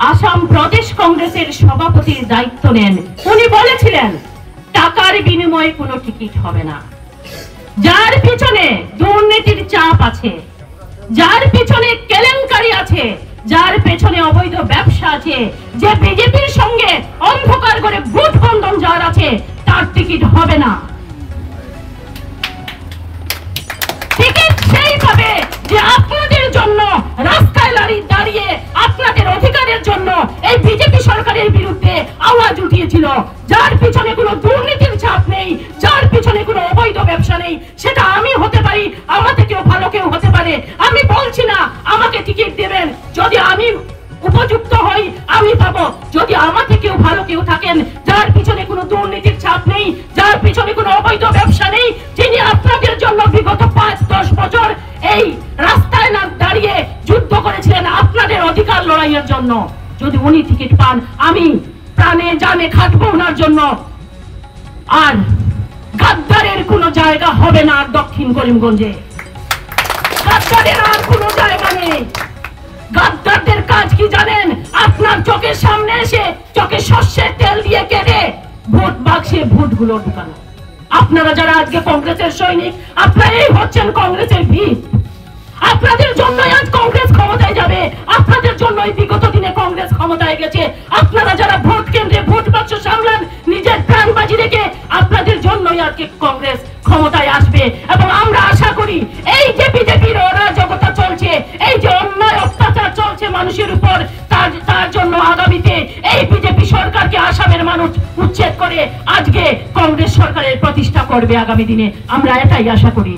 আসাম প্রদেশ কংগ্রেসের সভাপতির দায়িত্ব নেন, উনি বলেছিলেন টাকার বিনিময়ে কোনো টিকিট হবে না। যার পিছনে দুর্নীতির চাপ আছে, যার পিছনে কেলেঙ্কারি আছে, যার পেছনে অবৈধ ব্যবসা আছে, যে বিজেপির সঙ্গে অন্ধকার করে ভোট বন্ধন যার আছে, তার টিকিট হবে না। টিকিট সেই পাবে যে আপনাদের জন্য রাস্তায় দাঁড়িয়ে আপনাদের অধিকারের জন্য এই বিজেপি সরকারের বিরুদ্ধে আওয়াজ উঠিয়েছিল। যার পিছনে কোনো দুর্নীতির ছাপ নেই, যার পিছনে কোনো অবৈধ ব্যবসা নেই, সেটা আমি হতে পারি, আমার থেকেও ভালো কেউ হতে পারে। আমি বলছি না আমাকে টিকিট দেবেন, যদি আমি উপযুক্ত হই আমি পাবো। যদি আমার থেকেও ভালো কেউ থাকেন, যার পিছনে কোনো দুর্নীতির ছাপ নেই, যার পিছনে কোনো অবৈধ ব্যবসা নেই, যিনি আপনাদের জন্য বিগত 5-10 বছর এই রাস্তায় না দাঁড়িয়ে যুদ্ধ করেছিলেন আপনাদের অধিকার লড়াইয়ের জন্য, যদি উনি টিকিট পান, আমি প্রাণে জানে খাটবো ওনার জন্য। আর গাদ্দারের কোনো জায়গা হবে না দক্ষিণ করিমগঞ্জে, গাদ্দারের আর কোনো জায়গা নেই। গাদ্দারদের কাজ কি জানেন? আপনার চোখের সামনে এসে চোখে সর্ষের তেল দিয়ে কেটে ভোট বাক্সে ভোটগুলো ঢুকানো। আপনারা যারা আজকে কংগ্রেসের সৈনিক, আপনারাই হচ্ছেন কংগ্রেসের ভিত। আপনাদের জন্যই আজ কংগ্রেস ক্ষমতায় যাবে, আপনাদের জন্যই বিগত দিনে কংগ্রেস ক্ষমতায় গেছে। আপনারা যারা ভোট কেন্দ্রে ভোট বাক্স সামলান নিজের প্রাণ বাজি রেখে, আপনাদের জন্যই আজকে কংগ্রেস ক্ষমতায় আসবে। এবং আমরা আশা করি এই যে বিজেপির অরাজকতা চলছে, এই যে অন্যায় অত্যাচার চলছে মানুষের উপর, তার জন্য আগামীতে এই বিজেপি সরকারকে আসামের মানুষ উচ্ছেদ করে আজকে কংগ্রেস সরকারের প্রতিষ্ঠা করবে আগামী দিনে, আমরা এটাই আশা করি।